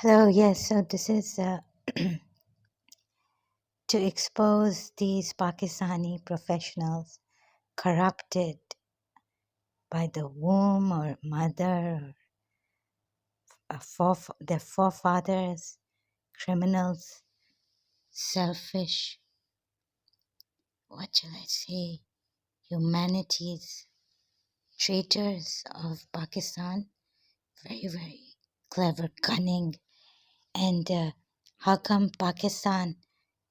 Hello, yes, so this is to expose these Pakistani professionals corrupted by the womb or mother or their forefathers, criminals, selfish, what shall I say, humanities, traitors of Pakistan, very, very clever, cunning. And how come Pakistan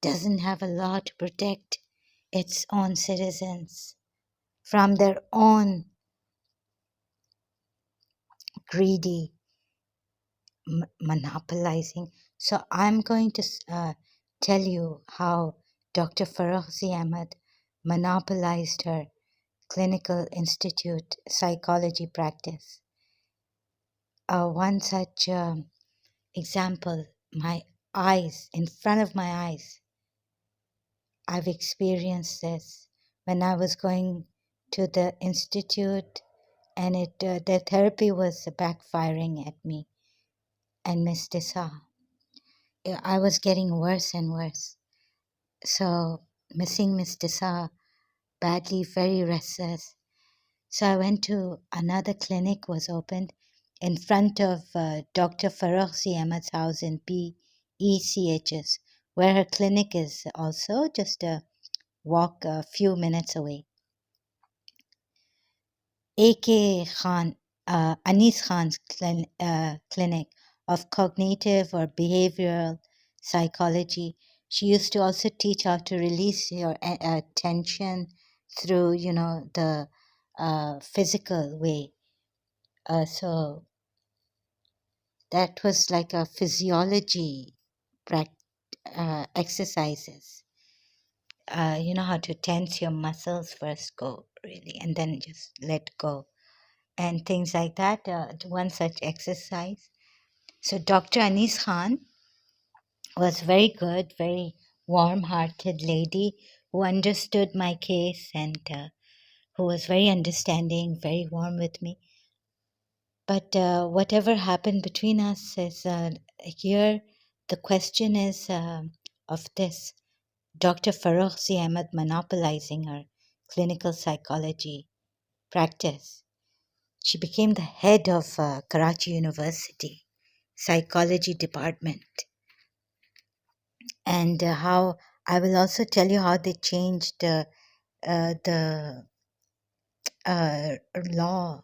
doesn't have a law to protect its own citizens from their own greedy monopolizing? So I'm going to tell you how Dr. Farrukh Ahmad monopolized her clinical institute psychology practice. One such example, my eyes, in front of my eyes, I've experienced this when I was going to the institute, and the therapy was backfiring at me and Miss Desa. I was getting worse and worse. So missing Miss Desa badly, very restless. So I went to another clinic was opened in front of Dr. Farrukh Ahmad's house in PECHS, where her clinic is also just a walk a few minutes away. A.K. Khan, Anis Khan's clinic of cognitive or behavioral psychology. She used to also teach how to release your tension through, the physical way. So that was like a physiology exercises. You know how to tense your muscles first, go really, and then just let go and things like that. One such exercise. So Dr. Anis Khan was very good, very warm-hearted lady who understood my case and who was very understanding, very warm with me. But whatever happened between us is here. The question is of this: Dr. Farrukh Ahmad monopolizing her clinical psychology practice. She became the head of Karachi University psychology department, and how I will also tell you how they changed the law,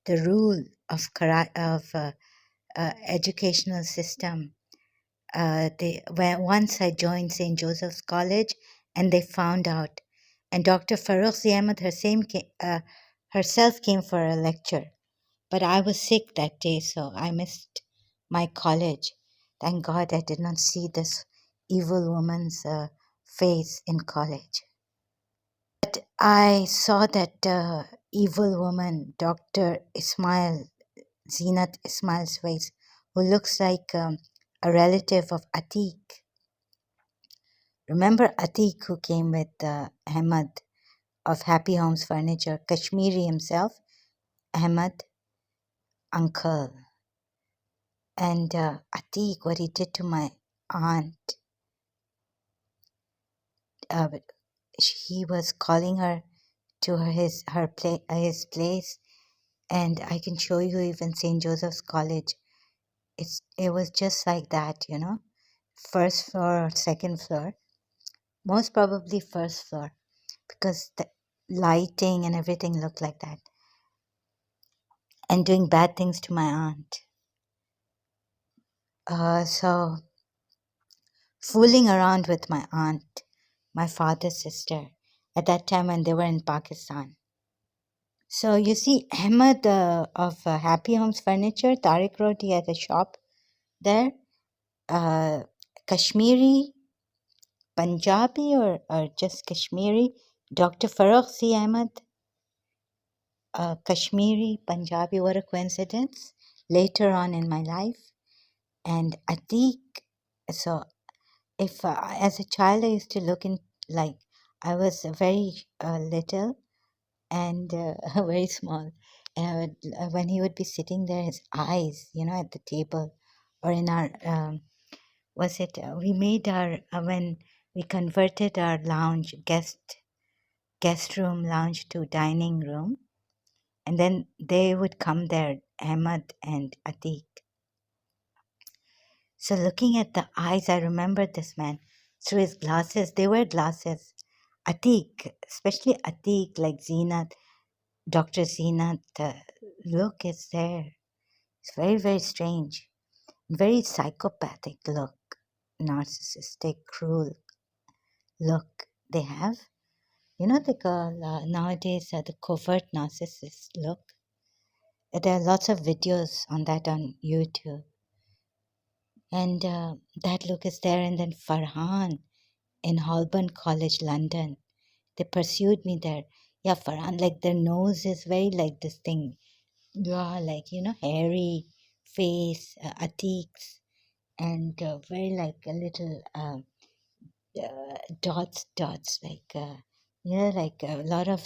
the rule of educational system. Once I joined St. Joseph's College, and they found out, and Dr. Farrukh Ahmad herself came for a lecture. But I was sick that day, so I missed my college. Thank God I did not see this evil woman's face in college. But I saw that evil woman, Dr. Ismail, Zeenat Ismail's face, who looks like a relative of Atiq. Remember Atiq, who came with Ahmad of Happy Homes Furniture, Kashmiri himself, Ahmad, uncle. And Atiq, what he did to my aunt, but he was calling her to his place, and I can show you even St. Joseph's College. It was just like that, first floor or second floor, most probably first floor, because the lighting and everything looked like that, and doing bad things to my aunt. So fooling around with my aunt, my father's sister, at that time when they were in Pakistan. So you see, Ahmad of Happy Homes Furniture, Tariq Road, he had a shop there. Kashmiri, Punjabi, or just Kashmiri. Dr. Farrukh Ahmad, Kashmiri, Punjabi, what a coincidence. Later on in my life. And Atiq, so if as a child I used to look in, like, I was very little and very small. And when he would be sitting there, his eyes, at the table or in our was it we made our when we converted our lounge guest room lounge to dining room, and then they would come there, Ahmad and Atiq. So looking at the eyes, I remember this man through his glasses. They were glasses. Atiq, especially Atiq, like Zeenat, Dr. Zeenat, the look is there. It's very, very strange. Very psychopathic look, narcissistic, cruel look they have. You know, the girl nowadays, the covert narcissist look. There are lots of videos on that on YouTube. And that look is there. And then Farhan in Holborn College, London. They pursued me there. Yeah, Farhan, like their nose is very like this thing. Yeah, like, you know, hairy face, Atiq's, and very like a little dots, like, you know, like a lot of,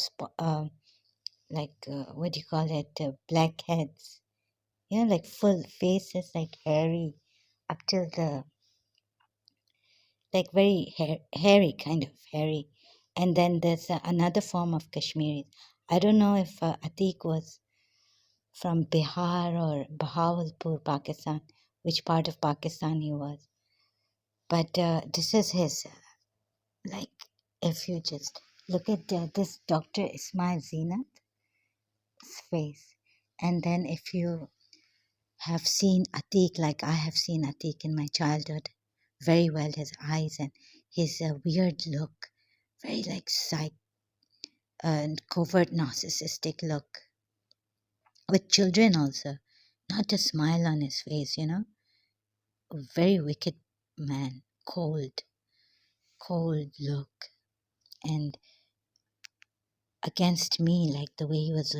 like, what do you call it, blackheads. You know, like full faces, like hairy, up till the, like very hairy, kind of hairy. And then there's another form of Kashmiri. I don't know if Atiq was from Bihar or Bahawalpur, Pakistan, which part of Pakistan he was. But this is his, like, if you just look at this Dr. Ismail Zeenat's face, and then if you have seen Atiq like I have seen Atiq in my childhood very well, his eyes and his weird look, very like and covert narcissistic look, with children also, not a smile on his face, you know, a very wicked man, cold look, and against me, like the way he was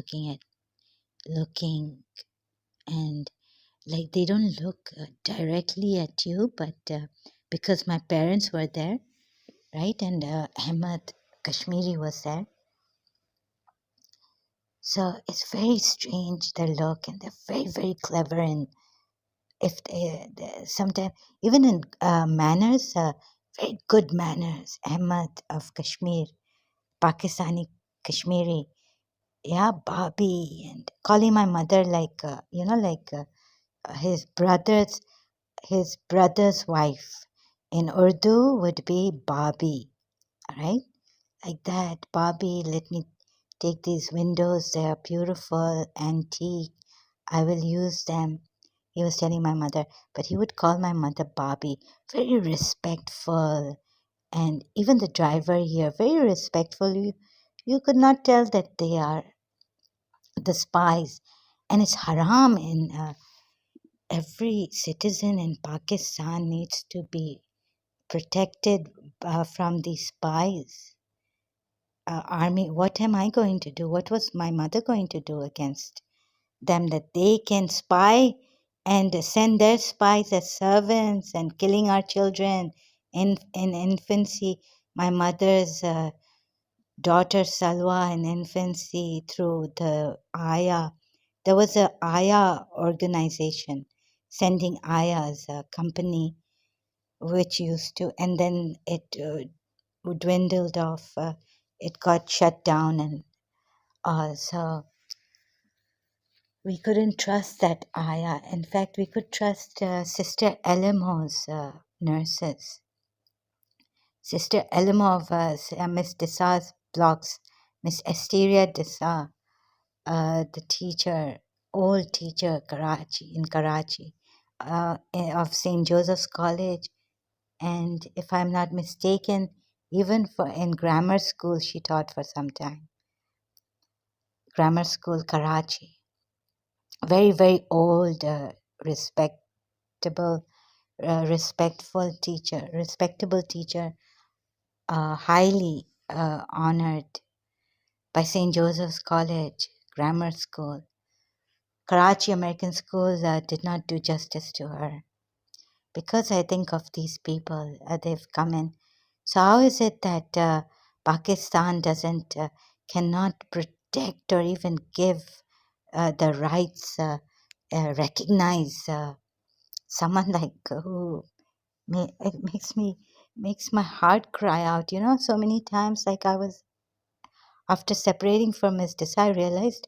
looking, and like they don't look directly at you, but because my parents were there, right, and Ahmad Kashmiri was there, so it's very strange their look, and they're very, very clever, and if they sometimes even in manners, very good manners. Ahmad of Kashmir, Pakistani Kashmiri, yeah, Bobby, and calling my mother like you know, like his brother's wife in Urdu would be Bobby, right? Like that. Bobby, let me take these windows. They are beautiful, antique. I will use them. He was telling my mother, but he would call my mother Bobby. Very respectful. And even the driver here, very respectful. You could not tell that they are the spies. And it's haram in every citizen in Pakistan needs to be protected from these spies. Army, what am I going to do? What was my mother going to do against them, that they can spy and send their spies as servants and killing our children in infancy? My mother's daughter Salwa in infancy through the Aya. There was a Aya organization sending Ayas, a company which used to, and then it dwindled off. It got shut down, and so we couldn't trust that Aya. In fact, we could trust Sister Elemo's nurses. Sister Elemo of Miss Desa's blocks, Miss Asteria Desa, the teacher, old teacher in Karachi, of St. Joseph's College. And if I'm not mistaken, even for in grammar school, she taught for some time. Grammar school, Karachi. Very, very old, respectable, respectable teacher, highly honored by St. Joseph's College, Grammar School. Karachi American School did not do justice to her. Because I think of these people, they've come in. So how is it that Pakistan cannot protect or even give the rights, recognize someone like who it makes my heart cry out. So many times, like I was after separating from his this, I realized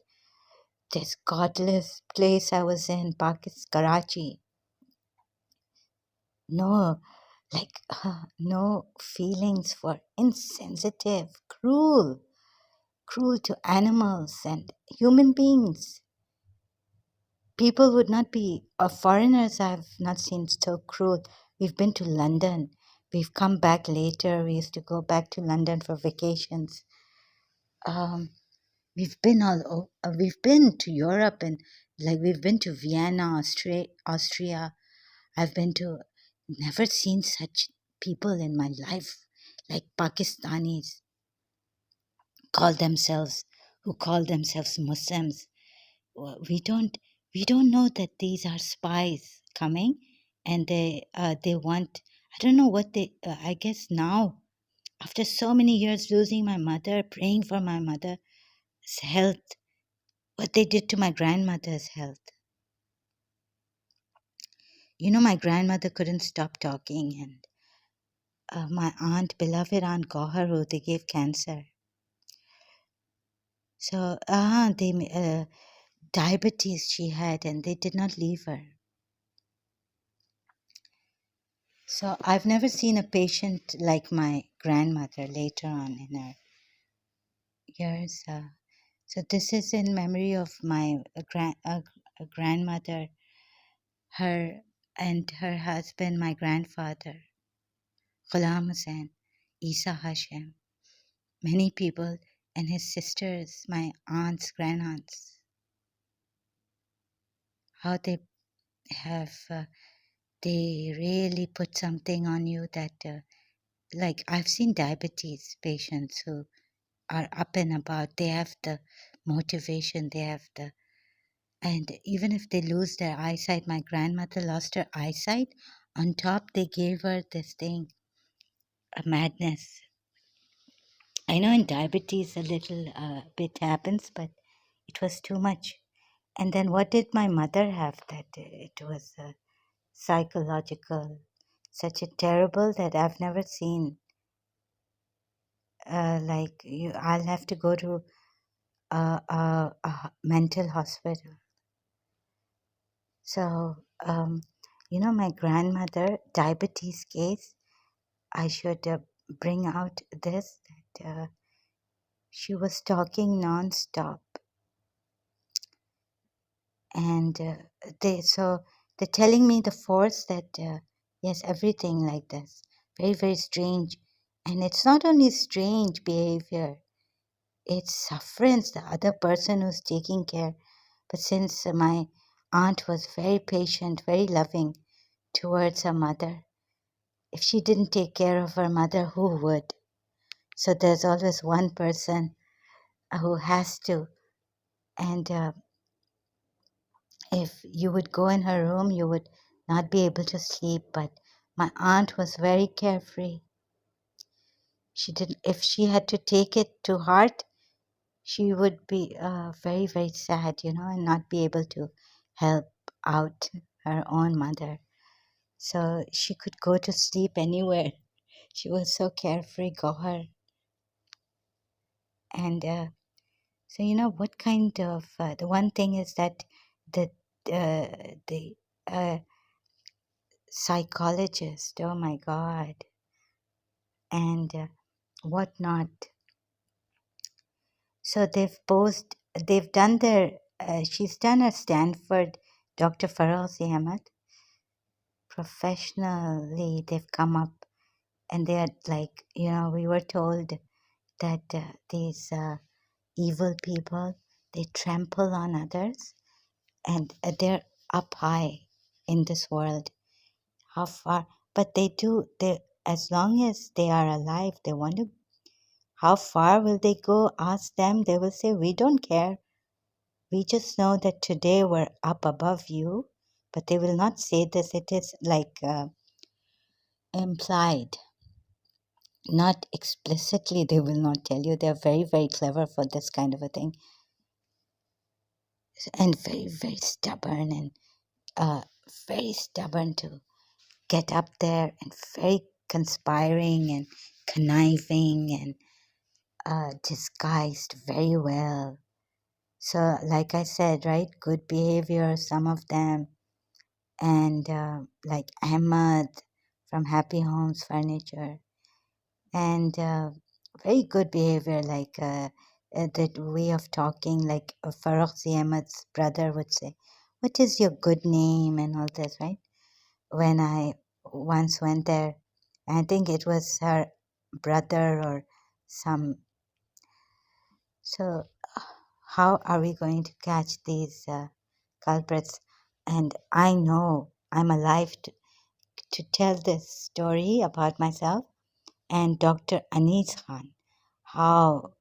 this godless place I was in, Pakistan, Karachi. No, like no feelings for insensitive, cruel to animals and human beings. People would not be, foreigners I've not seen so cruel. We've been to London. We've come back later. We used to go back to London for vacations. Um, we've been to Europe, and like we've been to Vienna, Austria. I've been to, never seen such people in my life, like Pakistanis call themselves, who call themselves Muslims. We don't know that these are spies coming, and they want, I don't know what they, I guess now, after so many years losing my mother, praying for my mother's health, what they did to my grandmother's health. My grandmother couldn't stop talking, and my beloved aunt Goharu, they gave cancer. So they diabetes she had, and they did not leave her. So I've never seen a patient like my grandmother later on in her years. So this is in memory of my grandmother, her and her husband, my grandfather, Ghulam Hussain, Isa Hashem, many people, and his sisters, my aunts, grandaunt, how have, they really put something on you that, like I've seen diabetes patients who are up and about, they have the motivation, they have the, and even if they lose their eyesight, my grandmother lost her eyesight, on top they gave her this thing, a madness. I know in diabetes a little bit happens, but it was too much. And then what did my mother have that it was psychological, such a terrible that I've never seen. Like I'll have to go to a mental hospital. So, my grandmother, diabetes case, I should bring out this, that she was talking nonstop. And they're telling me the force that, yes, everything like this. Very, very strange. And it's not only strange behavior, it's sufferance, the other person who's taking care. But since my aunt was very patient, very loving towards her mother, if she didn't take care of her mother, who would? So there's always one person who has to. And if you would go in her room, you would not be able to sleep. But my aunt was very carefree. She didn't. If she had to take it to heart, she would be very, very sad, and not be able to help out her own mother. So she could go to sleep anywhere. She was so carefree, Gohar. And so, what kind of, the one thing is that the, the psychologist, oh my God, and whatnot. So they've done she's done at Stanford, Dr. Farrukh Ahmad. Professionally, they've come up, and they're like, we were told that these evil people, they trample on others, and they're up high in this world. How far? But they, as long as they are alive, they want to, how far will they go? Ask them. They will say, we don't care. We just know that today we're up above you. But they will not say this. It is like implied. Not explicitly, they will not tell you. They're very, very clever for this kind of a thing. And very, very stubborn and very stubborn to get up there and very conspiring and conniving and disguised very well. So, like I said, right, good behavior, some of them, and like Ahmad from Happy Homes Furniture, and very good behavior, like that way of talking, like Farrukh Ahmad's brother would say, "What is your good name?" and all this, right? When I once went there, I think it was her brother or some. So, how are we going to catch these culprits? And I know I'm alive to tell this story about myself and Dr. Anis Khan, how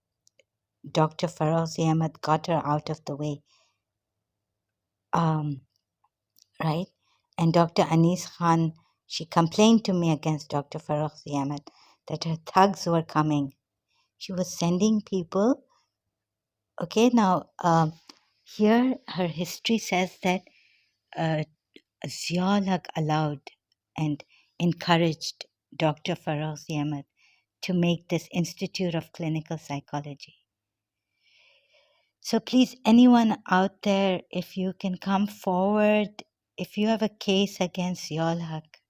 Dr. Feroz Ahmed got her out of the way, um, right? And Dr. Anis Khan, she complained to me against Dr. Feroz Ahmed that her thugs were coming. She was sending people. Okay, now here her history says that uh, Ziaul allowed and encouraged Dr. Feroz Ahmed to make this Institute of Clinical Psychology. So please, anyone out there, if you can come forward, if you have a case against Ziaul Haq,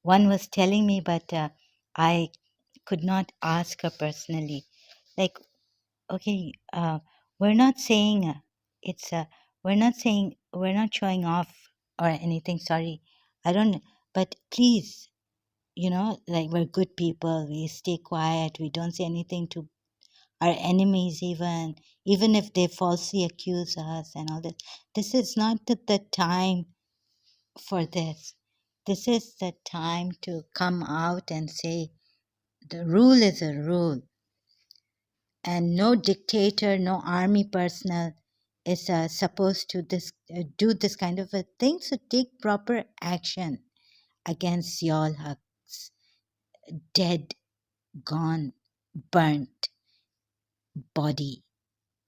one was telling me, but I could not ask her personally. Like, okay, we're not saying it's we're not showing off or anything. Sorry, I don't. But please, like we're good people. We stay quiet. We don't say anything to our enemies, even if they falsely accuse us and all this. This is not the time for this. This is the time to come out and say the rule is a rule, and no dictator, no army personnel is supposed to do this kind of a thing. So take proper action against Ziaul Haq's dead, gone, burnt body,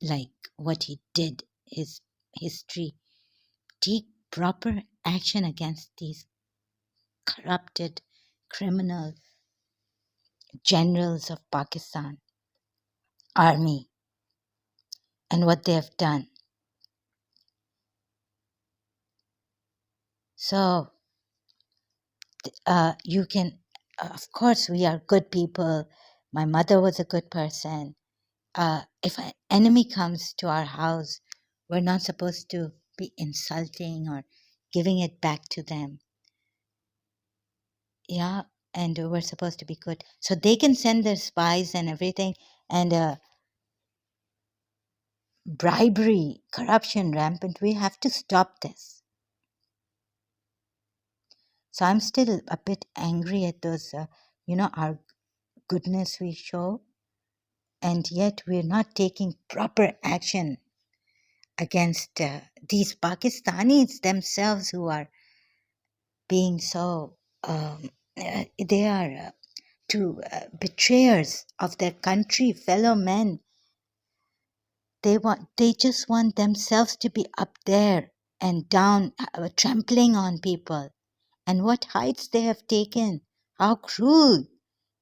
like what he did, his history. Take proper action against these corrupted criminal generals of Pakistan army and what they have done. So you can, of course, we are good people. My mother was a good person. If an enemy comes to our house, we're not supposed to be insulting or giving it back to them. Yeah, and we're supposed to be good. So they can send their spies and everything, and bribery, corruption rampant. We have to stop this. So I'm still a bit angry at those, our goodness we show, and yet we're not taking proper action against these Pakistanis themselves who are being so, they are betrayers of their country, fellow men. They just want themselves to be up there and down, trampling on people. And what heights they have taken. How cruel.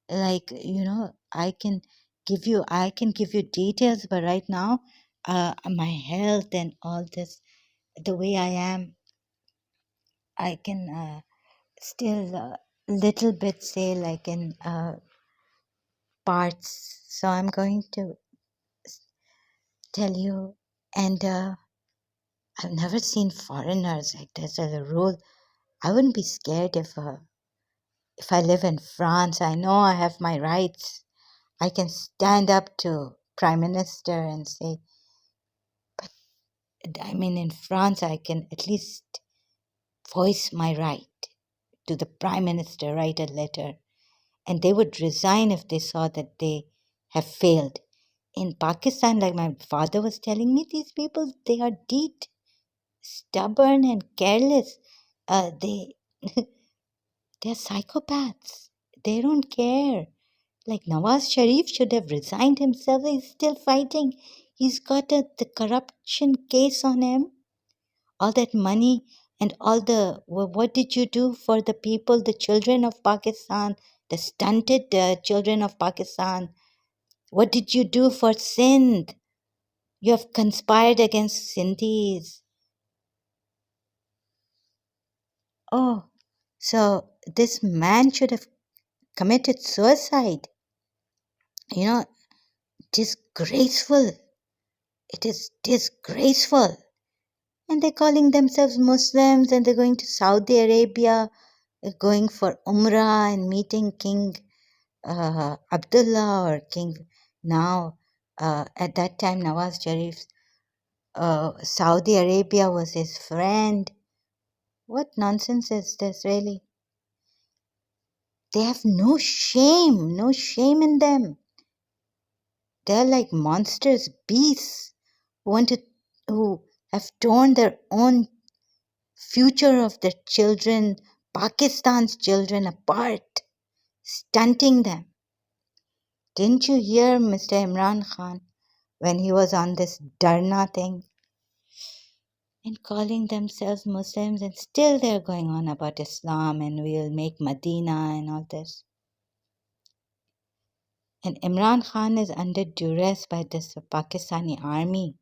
Like, I can give you details, but right now, my health and all this, the way I am, I can still little bit say like in parts. So I'm going to tell you, and I've never seen foreigners like this as a rule. I wouldn't be scared if I live in France. I know I have my rights. I can stand up to Prime Minister and say, but I mean, in France, I can at least voice my right to the Prime Minister, write a letter, and they would resign if they saw that they have failed. In Pakistan, like my father was telling me, these people, they are deed, stubborn and careless. They they're psychopaths. They don't care. Like Nawaz Sharif should have resigned himself. He's still fighting. He's got the corruption case on him. All that money And all the, what did you do for the people, the children of Pakistan, the stunted children of Pakistan? What did you do for Sindh? You have conspired against Sindhis. Oh, so this man should have committed suicide. You know, disgraceful. It is disgraceful. And they're calling themselves Muslims and they're going to Saudi Arabia, going for Umrah and meeting King Abdullah or King now. At that time, Nawaz Sharif's Saudi Arabia was his friend. What nonsense is this, really? They have no shame in them. They're like monsters, beasts who want to, who have torn their own future of their children, Pakistan's children, apart, stunting them. Didn't you hear Mr. Imran Khan when he was on this Dharna thing and calling themselves Muslims, and still they're going on about Islam and we'll make Medina and all this. And Imran Khan is under duress by this Pakistani army.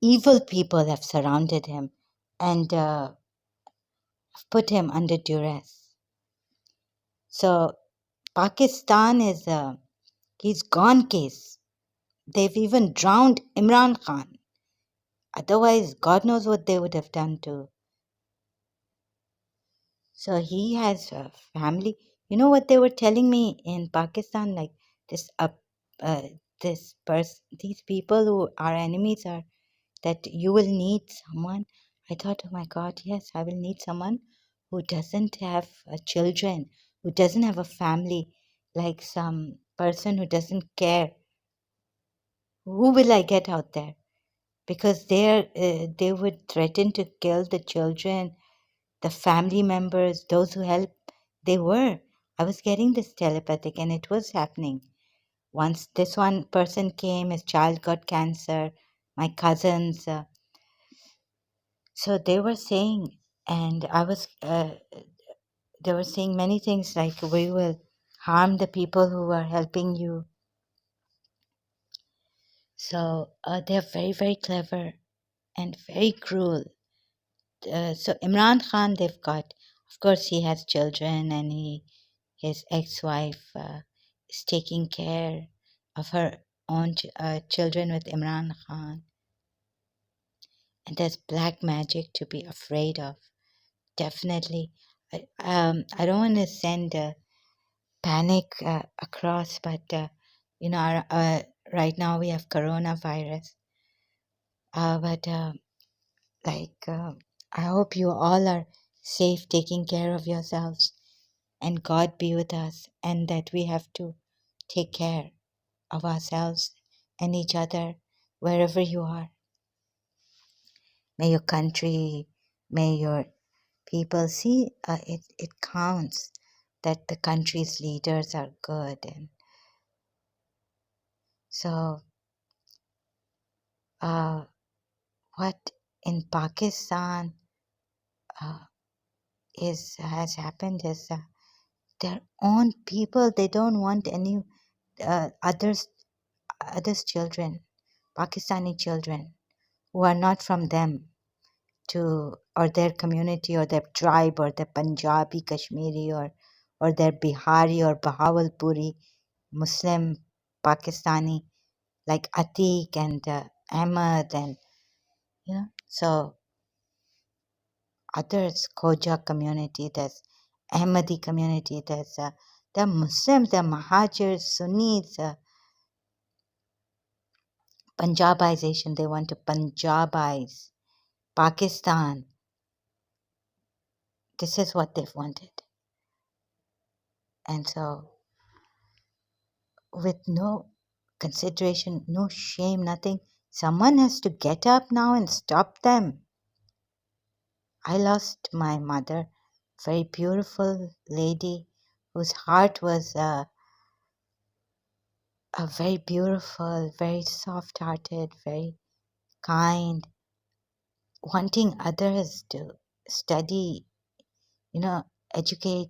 Evil people have surrounded him and put him under duress. So Pakistan is he's gone case. They've even drowned Imran Khan. Otherwise, God knows what they would have done to. So he has a family. You know what they were telling me in Pakistan? Like this, uh, these people who are enemies are that you will need someone. I thought, oh my God, yes, I will need someone who doesn't have children, who doesn't have a family, like some person who doesn't care. Who will I get out there? Because they would threaten to kill the children, the family members, those who help. They were. I was getting this telepathic, and it was happening. Once this one person came, his child got cancer, my cousins. So they were saying, and they were saying many things like, we will harm the people who are helping you. So they're very, very clever and very cruel. So Imran Khan, they've got, of course, he has children, and his ex-wife is taking care of her own children with Imran Khan. And there's black magic to be afraid of. Definitely. I don't want to send panic across, but right now we have coronavirus. But I hope you all are safe, taking care of yourselves, and God be with us, and that we have to take care of ourselves and each other wherever you are. May your country, may your people see it counts that the country's leaders are good. And so what in Pakistan has happened is their own people, they don't want any others children, Pakistani children who are not from them, to or their community or their tribe or their Punjabi, Kashmiri, or their Bihari or Bahawalpuri Muslim Pakistani, like Atiq and Ahmad, and so others, Khoja community, there's Ahmadi community, there's there are Muslims, there are Mahajirs, Sunnis, Punjabization, they want to Punjabize Pakistan. This is what they've wanted. And so, with no consideration, no shame, nothing, someone has to get up now and stop them. I lost my mother, very beautiful lady whose heart was a very beautiful, very soft-hearted, very kind, wanting others to study, you know, educate,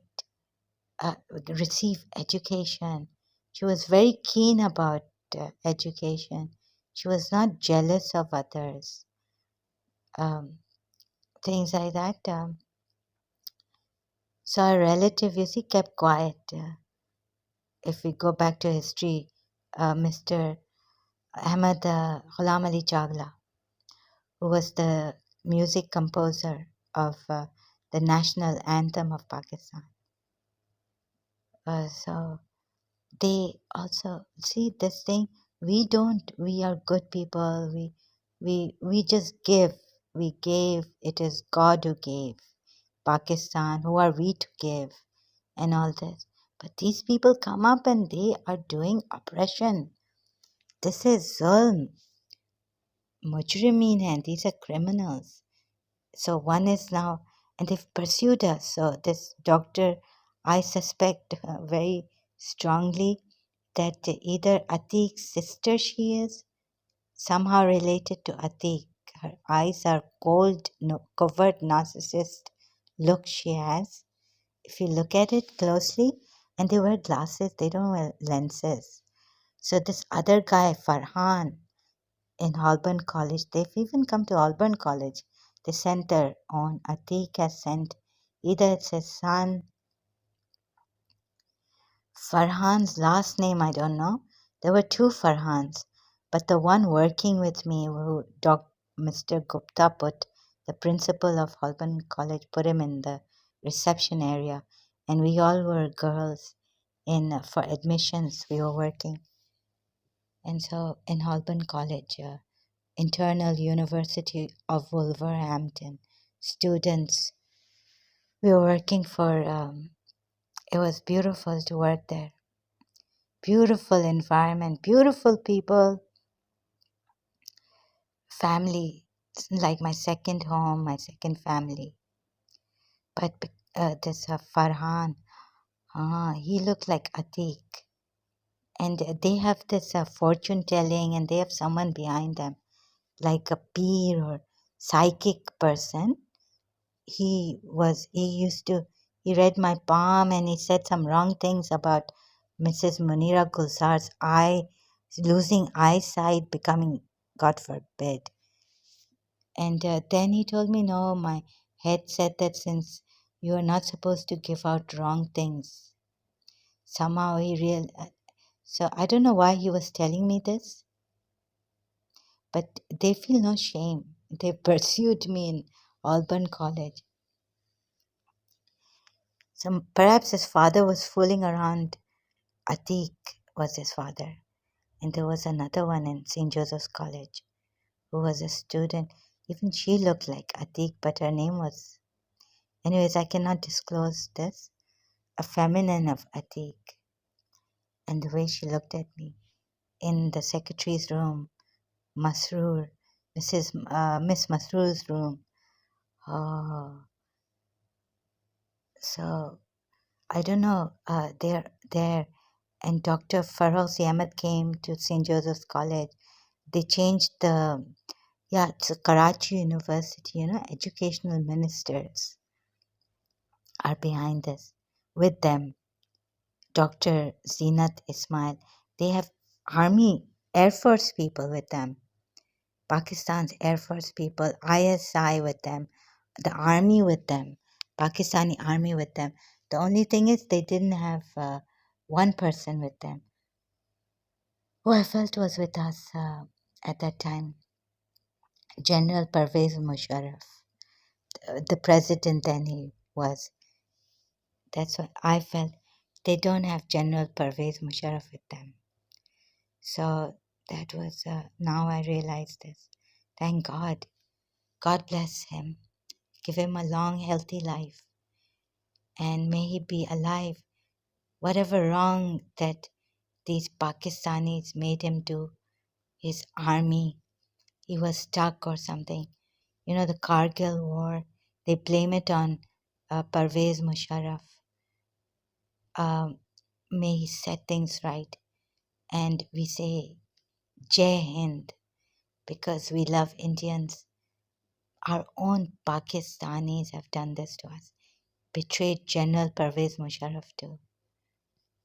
uh, receive education. She was very keen about education. She was not jealous of others, um, things like that. So our relative, you see, kept quiet. If we go back to history, Mr. Ahmad Ghulam Ali Chagla, who was the music composer of the national anthem of Pakistan. So they also see this thing. We don't. We are good people. We just give. We gave. It is God who gave Pakistan. Who are we to give? And all this. But these people come up and they are doing oppression. This is zulm. Mujrimeen hai. These are criminals. So one is now, and they've pursued us. So this doctor, I suspect very strongly that either Atiq's sister she is, somehow related to Atiq. Her eyes are cold, no, covert narcissist look she has. If you look at it closely, and they wear glasses, they don't wear lenses. So this other guy, Farhan, in Auburn College, they've even come to Auburn College. The center on Atiq has sent either it's his son, Farhan's last name, I don't know. There were two Farhans, but the one working with me, who Mr. Gupta put, the principal of Auburn College, put him in the reception area, and we all were girls in for admissions. We were working, and so in Auburn College, internal University of Wolverhampton students, we were working for. It was beautiful to work there. Beautiful environment, beautiful people, family. It's like my second home, my second family. But this Farhan, he looked like Atiq. And they have this fortune telling, and they have someone behind them, like a peer or psychic person. He read my palm and he said some wrong things about Mrs. Munira Gulzar's eye, losing eyesight, becoming, God forbid. And then he told me, no, my head said that since you are not supposed to give out wrong things. Somehow so I don't know why he was telling me this, but they feel no shame. They pursued me in Auburn College. So perhaps his father was fooling around. Atiq was his father. And there was another one in St. Joseph's College who was a student. Even she looked like Atiq, but her name was. Anyways, I cannot disclose this. A feminine of Atiq. And the way she looked at me in the secretary's room, Masroor, Miss Masroor's room. Oh, so I don't know. There, and Dr. Farrukh Ahmad came to St. Joseph's College. They changed it's a Karachi University, educational ministers are behind this. With them, Dr. Zeenat Ismail, they have Army, Air Force people with them, Pakistan's Air Force people, ISI with them, the Army with them, Pakistani Army with them. The only thing is they didn't have one person with them who I felt was with us at that time, General Pervez Musharraf. The president then he was. That's what I felt. They don't have General Pervez Musharraf with them. So that was, now I realize this. Thank God. God bless him. Give him a long, healthy life. And may he be alive. Whatever wrong that these Pakistanis made him do, his army, he was stuck or something. The Kargil war, they blame it on Pervez Musharraf. May he set things right. And we say, Jai Hind. because we love Indians. Our own Pakistanis have done this to us, betrayed General Pervez Musharraf too.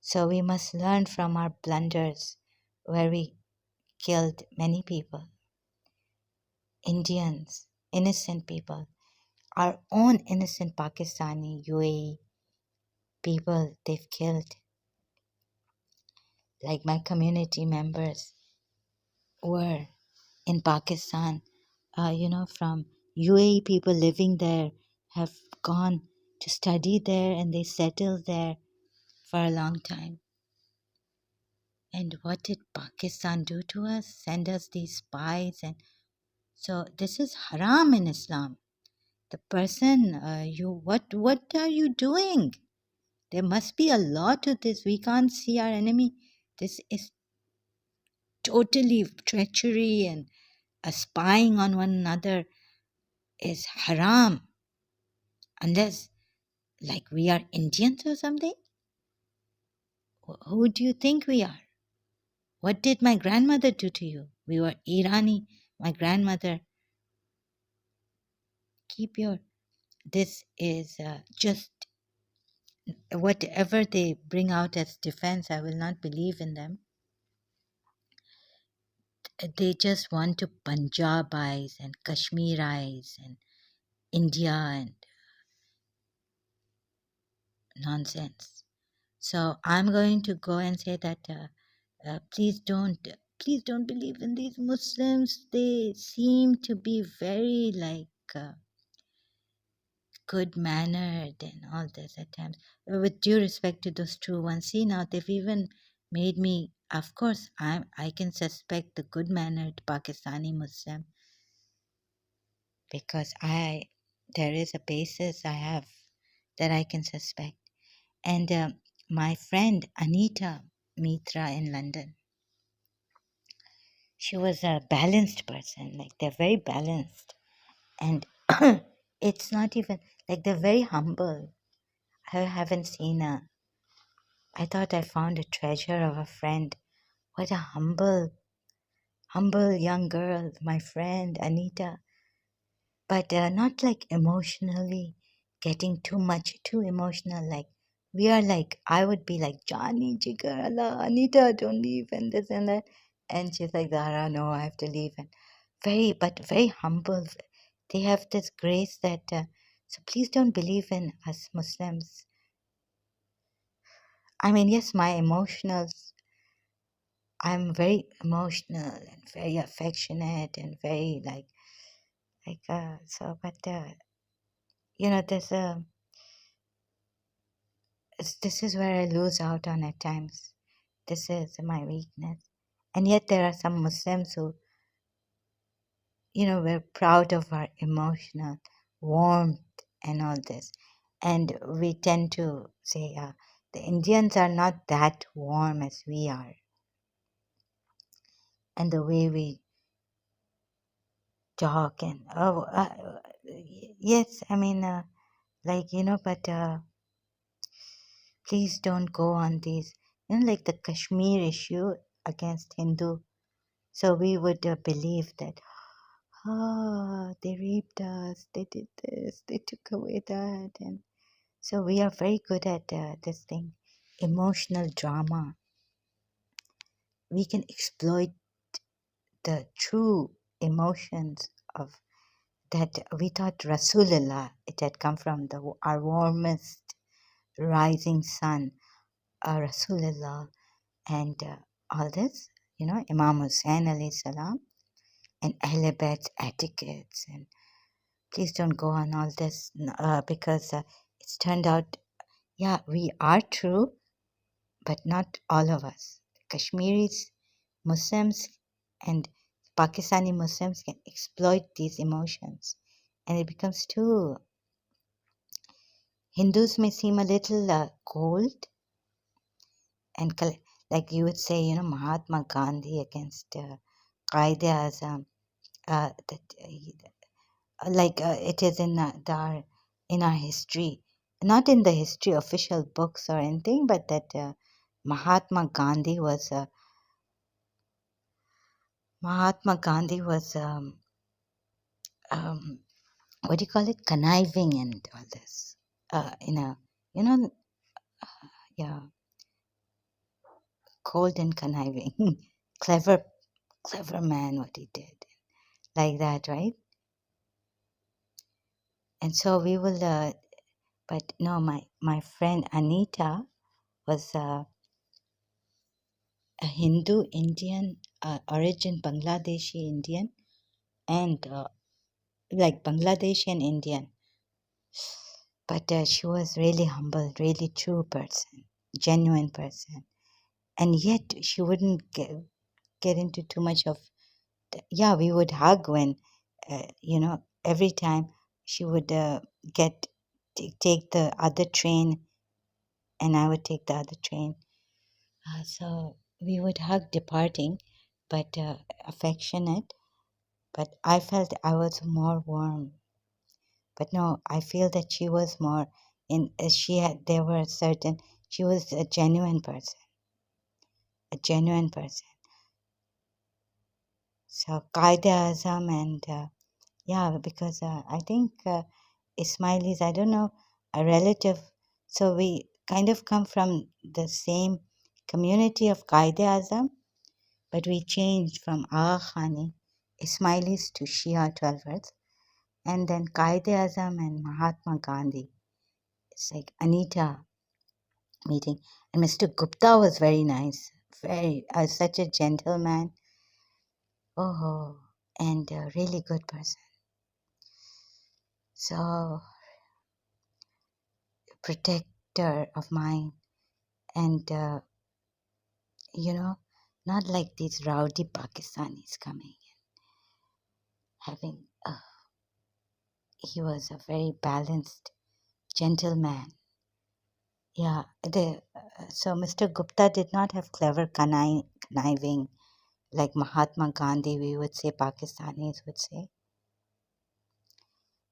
So we must learn from our blunders where we killed many people, Indians, innocent people, our own innocent Pakistani, UAE people they've killed, like my community members were in Pakistan, from UAE people living there have gone to study there and they settled there for a long time. And what did Pakistan do to us? Send us these spies. And so this is haram in Islam. The person, what are you doing? There must be a law to this. We can't see our enemy. This is totally treachery and spying on one another is haram. Unless, like, we are Indians or something. Who do you think we are? What did my grandmother do to you? We were Irani. My grandmother. Keep your. This is just whatever they bring out as defense. I will not believe in them. They just want to Punjabize and Kashmirize and India and nonsense. So I'm going to go and say that please don't believe in these Muslims. They seem to be very good mannered and all this at times. With due respect to those true ones, see now they've even made me. Of course, I can suspect the good mannered Pakistani Muslim because there is a basis I have that I can suspect. And my friend Anita Mitra in London, she was a balanced person. Like they're very balanced, and it's not even like they're very humble. I haven't seen a. I thought I found a treasure of a friend. What a humble young girl, my friend Anita. But not like emotionally getting too emotional. Like we are like, I would be like, Johnny, Jigar, Allah, Anita, don't leave, and this and that. And she's like, Zara, no, I have to leave. And but very humble. They have this grace that, so please don't believe in us Muslims. I mean, yes, I'm very emotional and very affectionate and very but there's this is where I lose out on at times. This is my weakness. And yet there are some Muslims who, we're proud of our emotional warmth and all this. And we tend to say, the Indians are not that warm as we are. And the way we talk and, yes, I mean, but please don't go on these, like the Kashmir issue against Hindu. So we would believe that, they raped us, they did this, they took away that. And so we are very good at this thing, emotional drama. We can exploit the true emotions of that. We thought Rasulullah, it had come from our warmest rising sun, Rasulullah, and all this, Imam Hussain alayhi salam, and Ahl Bayt's etiquettes. And please don't go on all this because it's turned out, yeah, we are true, but not all of us. Kashmiris, Muslims, and Pakistani Muslims can exploit these emotions, and it becomes too. Hindus may seem a little cold and like you would say, Mahatma Gandhi against Qaeda-e-Azam, it is in our history, not in the history official books or anything, but that Mahatma Gandhi was Mahatma Gandhi was, um, what do you call it, conniving and all this. In a, you know, yeah, cold and conniving, clever, clever man, what he did, like that, right? And so we will, but no, my friend Anita was a Hindu Indian, origin Bangladeshi Indian, and like Bangladeshi and Indian. But she was really humble, really true person, genuine person. And yet she wouldn't get into too much of, yeah, we would hug when, every time she would get, take the other train and I would take the other train. So we would hug departing, but affectionate. But I felt I was more warm. But no, I feel that she was more in. She had. There were certain. She was a genuine person. A genuine person. So Qaeda Azam and yeah, because I think Ismailis. I don't know, a relative. So we kind of come from the same community of Qaeda Azam, but we changed from Agha Khani, Ismailis to Shia 12th, and then Qaeda Azam and Mahatma Gandhi. It's like Anita meeting. And Mr. Gupta was very nice, very such a gentleman. Oh, and a really good person. So protector of mine, and you know, not like these rowdy Pakistanis coming, having. He was a very balanced gentleman. Yeah, so Mr. Gupta did not have clever conniving like Mahatma Gandhi, we would say, Pakistanis would say.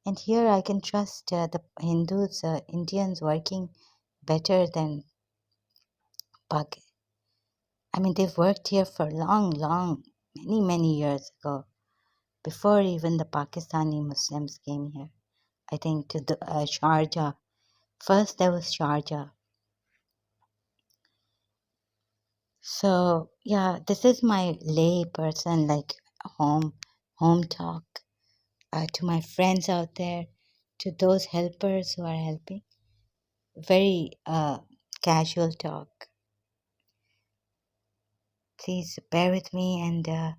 And here I can trust the Hindus, Indians working better than Pak. I mean, they've worked here for long, long, many, many years ago, before even the Pakistani Muslims came here. I think to the Sharjah. First there was Sharjah. So yeah, this is my lay person, like home talk to my friends out there, to those helpers who are helping. Very casual talk. Please bear with me, and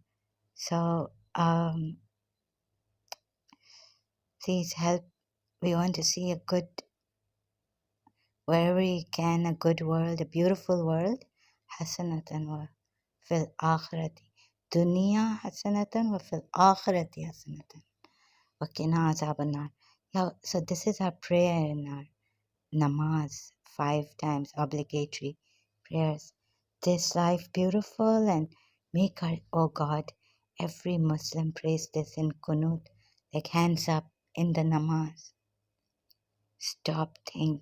so please help. We want to see a good, wherever we can, a good world, a beautiful world. Hasanatan wa fil akhirati. Dunya hasanatan wa fil akhirati hasanatan. Wa qina azaban nar. Yeah, so this is our prayer in our namaz, 5 times obligatory prayers. This life beautiful, and make our, oh God, every Muslim prays this in kunut, like hands up in the namaz. Stop, think.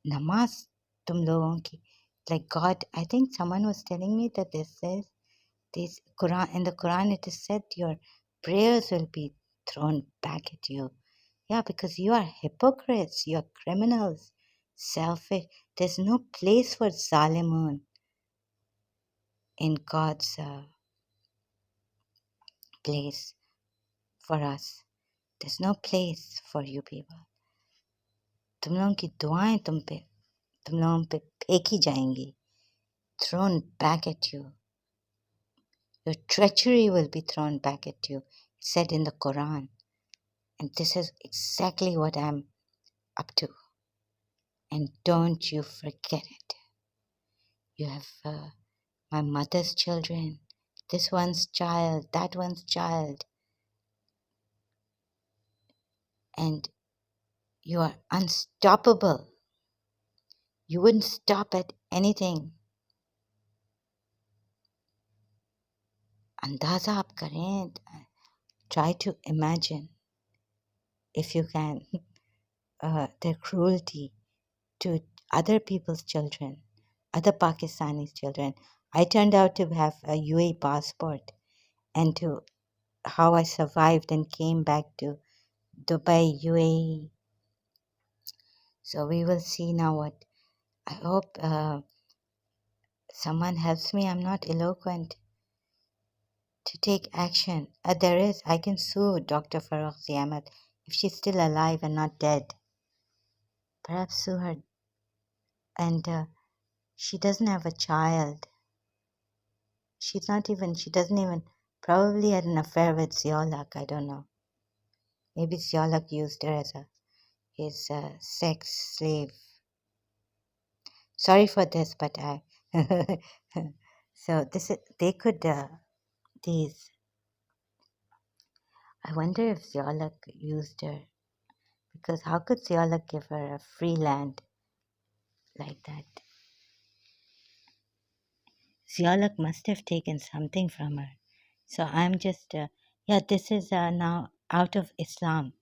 Namaz tum logon ki, like God, I think someone was telling me that this says, this Quran, in the Quran it is said your prayers will be thrown back at you. Yeah, because you are hypocrites, you are criminals, selfish. There's no place for Zalimun in God's place for us. There's no place for you people. तुम लोगों की दुआएं तुम लोगों पे फेंकी जाएंगी, thrown back at you. Your treachery will be thrown back at you. It's said in the Quran. And this is exactly what I'm up to. And don't you forget it. You have my mother's children, this one's child, that one's child, and you are unstoppable. You wouldn't stop at anything. Andaza aap karen. Try to imagine, if you can, their cruelty to other people's children, other Pakistani children. I turned out to have a UAE passport, and to how I survived and came back to Dubai, UAE. So we will see now what. I hope someone helps me. I'm not eloquent to take action. There is. I can sue Dr. Farrukh Ahmad if she's still alive and not dead. Perhaps sue her. And she doesn't have a child. She doesn't even, probably had an affair with Ziolak. I don't know. Maybe Ziolak used her as his sex slave. Sorry for this, but I. So this is, they could, these, I wonder if Ziolak used her. Because how could Ziolak give her a free land like that? Ziolak must have taken something from her. So I'm just, yeah, this is now out of Islam,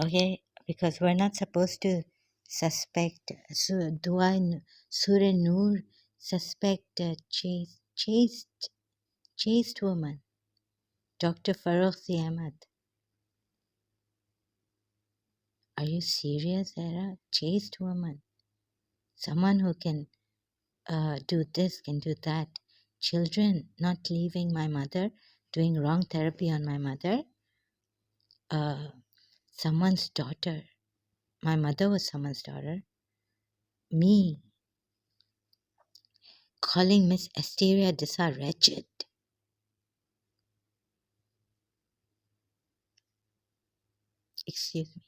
okay? Because we're not supposed to suspect, so Surah Nur, suspect chaste woman, Dr. Farrukh Ahmad. Are you serious, Era? Chaste woman. Someone who can do this, can do that. Children not leaving my mother, doing wrong therapy on my mother. Uh, someone's daughter. My mother was someone's daughter. Me calling Miss Asteria Dissa wretched. Excuse me.